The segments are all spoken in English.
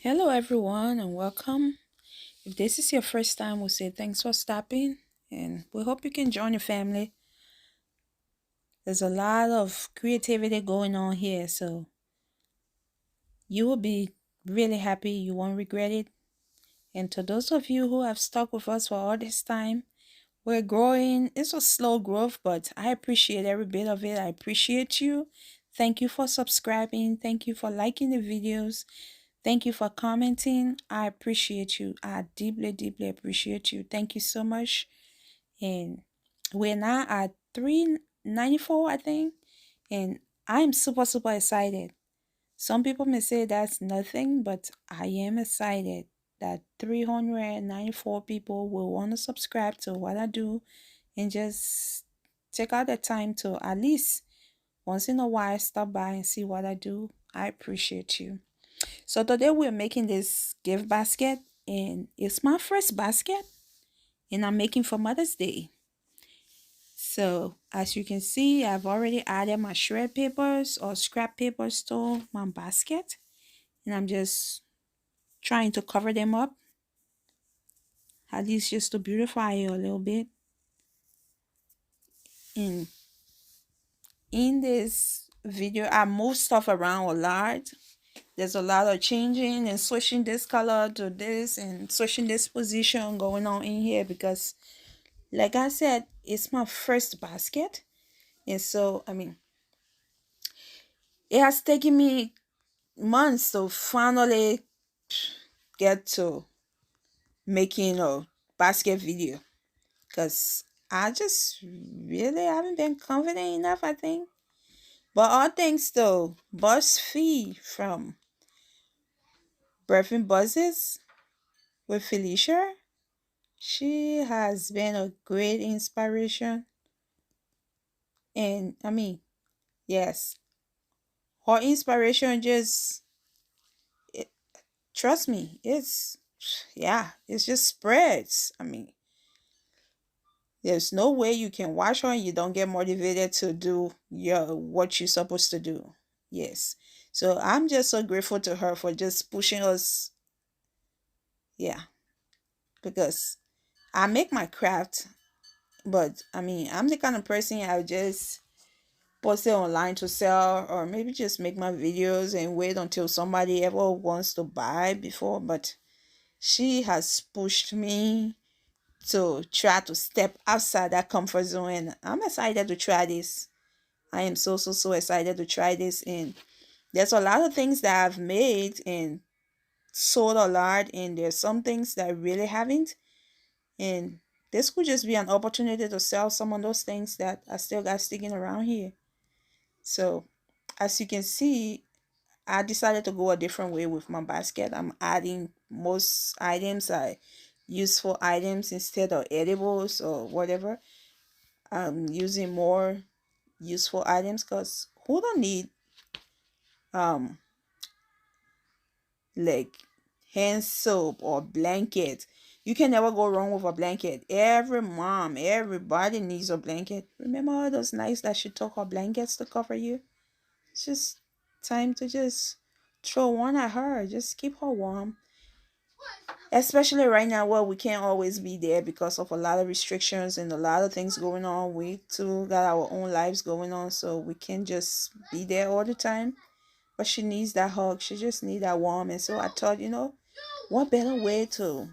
Hello, everyone, and welcome. If this is your first time, we'll say thanks for stopping, and we hope you can join your family. There's a lot of creativity going on here, so you will be really happy. You won't regret it. And to those of you who have stuck with us for all this time, we're growing. It's a slow growth, but I appreciate every bit of it. I appreciate you. Thank you for subscribing. Thank you for liking the videos. Thank you for commenting. I appreciate you. I deeply, deeply appreciate you. Thank you so much. And we're now at 394, I think. And I'm super, super excited. Some people may say that's nothing, but I am excited that 394 people will want to subscribe to what I do and just take out the time to at least once in a while stop by and see what I do. I appreciate you. So today we're making this gift basket, and it's my first basket, and I'm making for Mother's Day. So as you can see, I've already added my shred papers or scrap papers to my basket, and I'm just trying to cover them up, at least just to beautify it a little bit. And in this video, I move stuff around a lot. There's a lot of changing and switching this color to this and switching this position going on in here because like I said, it's my first basket. And so, it has taken me months to finally get to making a basket video because I just really haven't been confident enough, I think. But all thanks to BuzzFeed from Birthing Buzzes with Felicia. She has been a great inspiration. And yes, her inspiration just trust me, it's just spreads. There's no way you can watch her and you don't get motivated to do your what you're supposed to do. Yes. So I'm just so grateful to her for just pushing us. Yeah, because I make my craft, but I'm the kind of person I would just post it online to sell or maybe just make my videos and wait until somebody ever wants to buy before. But she has pushed me to try to step outside that comfort zone, and I'm excited to try this. I am so so so excited to try this. And there's a lot of things that I've made and sold a lot, and there's some things that I really haven't. And this could just be an opportunity to sell some of those things that I still got sticking around here. So as you can see, I decided to go a different way with my basket. I'm adding most items are useful items instead of edibles or whatever. I'm using more useful items because who don't need um like hand soap or blanket. You can never go wrong with a blanket. Every mom, everybody needs a blanket. Remember all those nights that she took her blankets to cover you? It's just time to just throw one at her. Just keep her warm. Especially right now where we can't always be there because of a lot of restrictions and a lot of things going on. We too got our own lives going on, so we can't just be there all the time. But she needs that hug. She just needs that warm. And so I thought, what better way to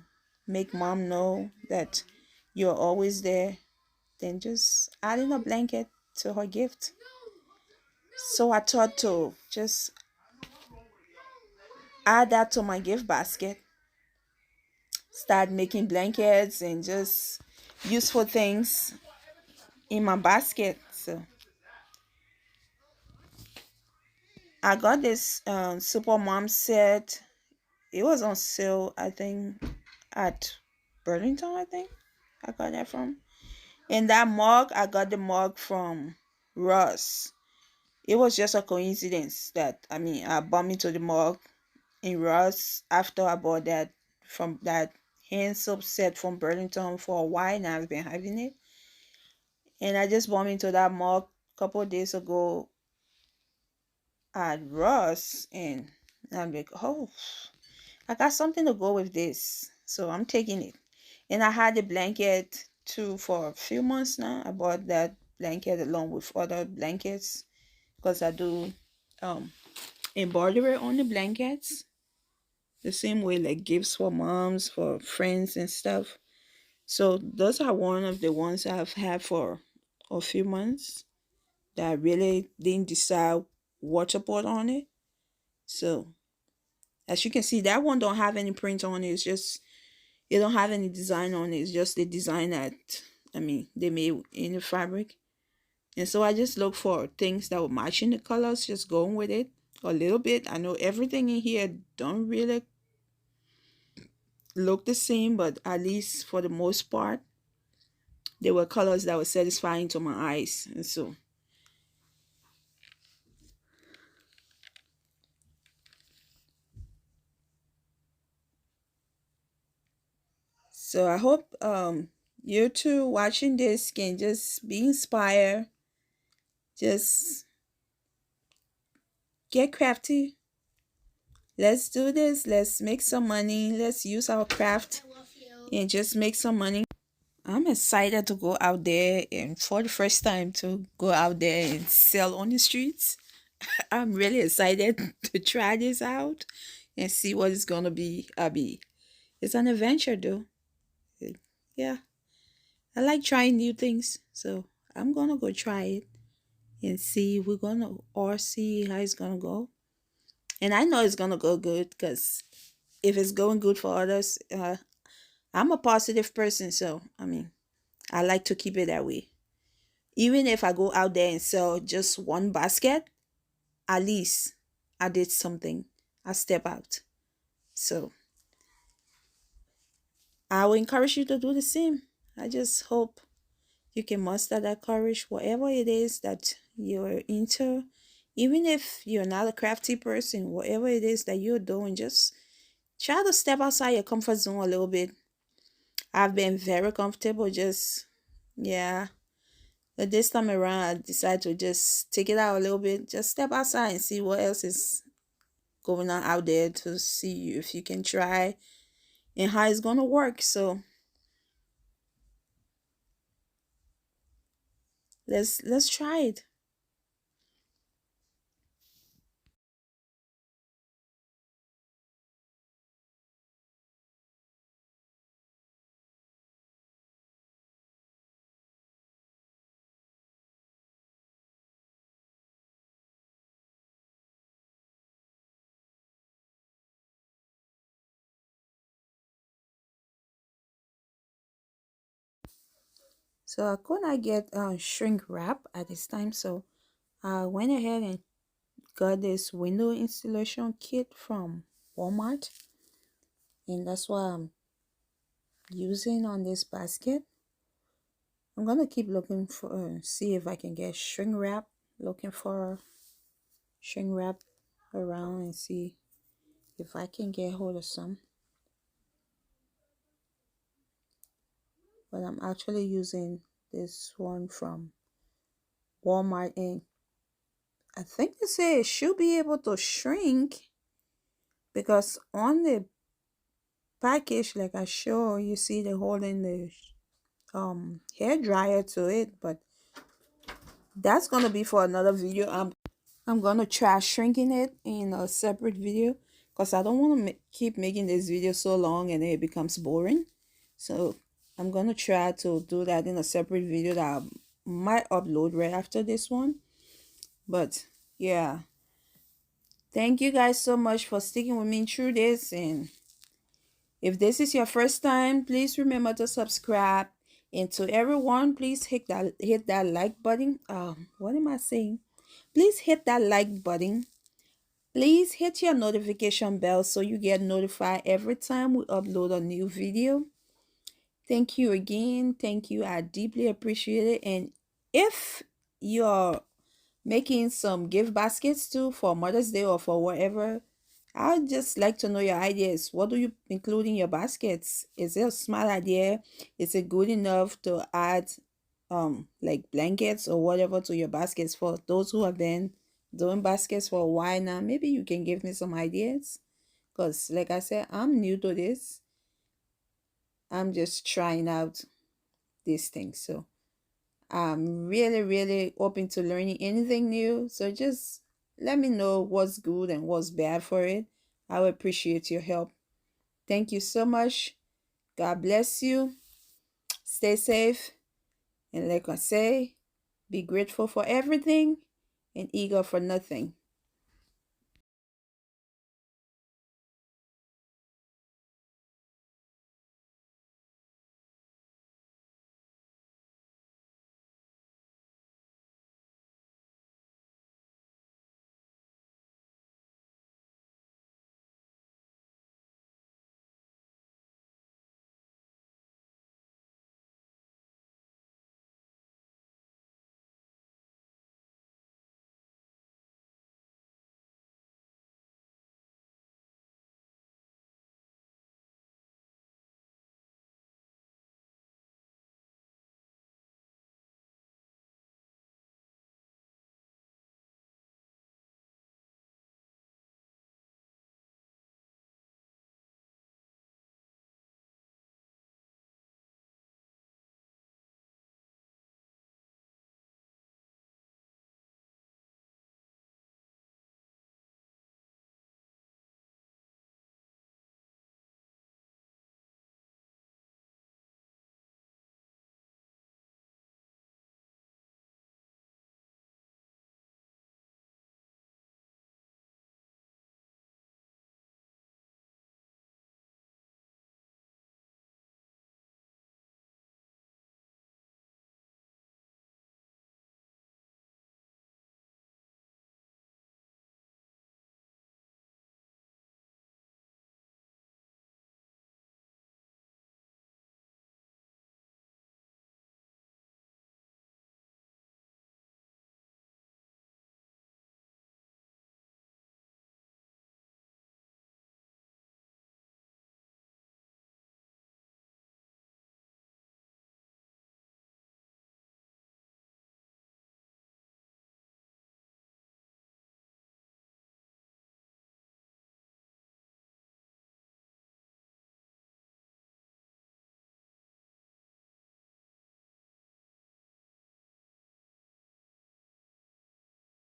make mom know that you're always there than just adding a blanket to her gift. So I thought to just add that to my gift basket, start making blankets and just useful things in my basket. So I got this super mom set. It was on sale, I think, at Burlington, I think. I got that from. And that mug, I got the mug from Ross. It was just a coincidence that I bumped into the mug in Ross after I bought that from that hand soap set from Burlington for a while now. I've been having it. And I just bumped into that mug a couple of days ago at Ross, and I'm like, oh, I got something to go with this, so I'm taking it. And I had the blanket too for a few months now. I bought that blanket along with other blankets because I do um embroidery on the blankets the same way like gifts for moms, for friends and stuff. So those are one of the ones I've had for a few months that I really didn't decide what to put on it. So as you can see, that one don't have any print on it. It's just it don't have any design on it. It's just the design that they made in the fabric. And so I just look for things that will match in the colors, just going with it a little bit. I know everything in here don't really look the same, but at least for the most part, they were colors that were satisfying to my eyes. And so I hope you two watching this can just be inspired. Just get crafty. Let's do this. Let's make some money. Let's use our craft and just make some money. I'm excited to go out there and for the first time to go out there and sell on the streets. I'm really excited to try this out and see what it's gonna be. It's an adventure though. It- Yeah, I like trying new things, so I'm gonna go try it and see. We're gonna or see how it's gonna go, and I know it's gonna go good because if it's going good for others, I'm a positive person, so I like to keep it that way. Even if I go out there and sell just one basket, at least I did something. I step out. So I will encourage you to do the same. I just hope you can muster that courage, whatever it is that you're into. Even if you're not a crafty person, whatever it is that you're doing, just try to step outside your comfort zone a little bit. I've been very comfortable, just, yeah. But this time around, I decided to just take it out a little bit, just step outside and see what else is going on out there to see if you can try and how it's gonna work. So let's try it. So I could not get shrink wrap at this time, so I went ahead and got this window installation kit from Walmart, and that's what I'm using on this basket. I'm gonna keep looking for see if I can get shrink wrap, looking for shrink wrap around and see if I can get hold of some. But I'm actually using this one from Walmart, and I think they say it should be able to shrink because on the package, like I show, you see the holding the hair dryer to it, but that's gonna be for another video. I'm gonna try shrinking it in a separate video because I don't want to keep making this video so long and it becomes boring. So I'm gonna try to do that in a separate video that I might upload right after this one. But yeah, thank you guys so much for sticking with me through this. And if this is your first time, please remember to subscribe. And to everyone, please hit that like button. What am I saying? Please hit that like button. Please hit your notification bell so you get notified every time we upload a new video. Thank you again. Thank you. I deeply appreciate it. And if you're making some gift baskets too for Mother's Day or for whatever, I'd just like to know your ideas. What do you include in your baskets? Is it a smart idea? Is it good enough to add like blankets or whatever to your baskets? For those who have been doing baskets for a while now, maybe you can give me some ideas. Because, like I said, I'm new to this. I'm just trying out these things. So I'm really, really open to learning anything new. So just let me know what's good and what's bad for it. I would appreciate your help. Thank you so much. God bless you. Stay safe. And like I say, be grateful for everything and eager for nothing.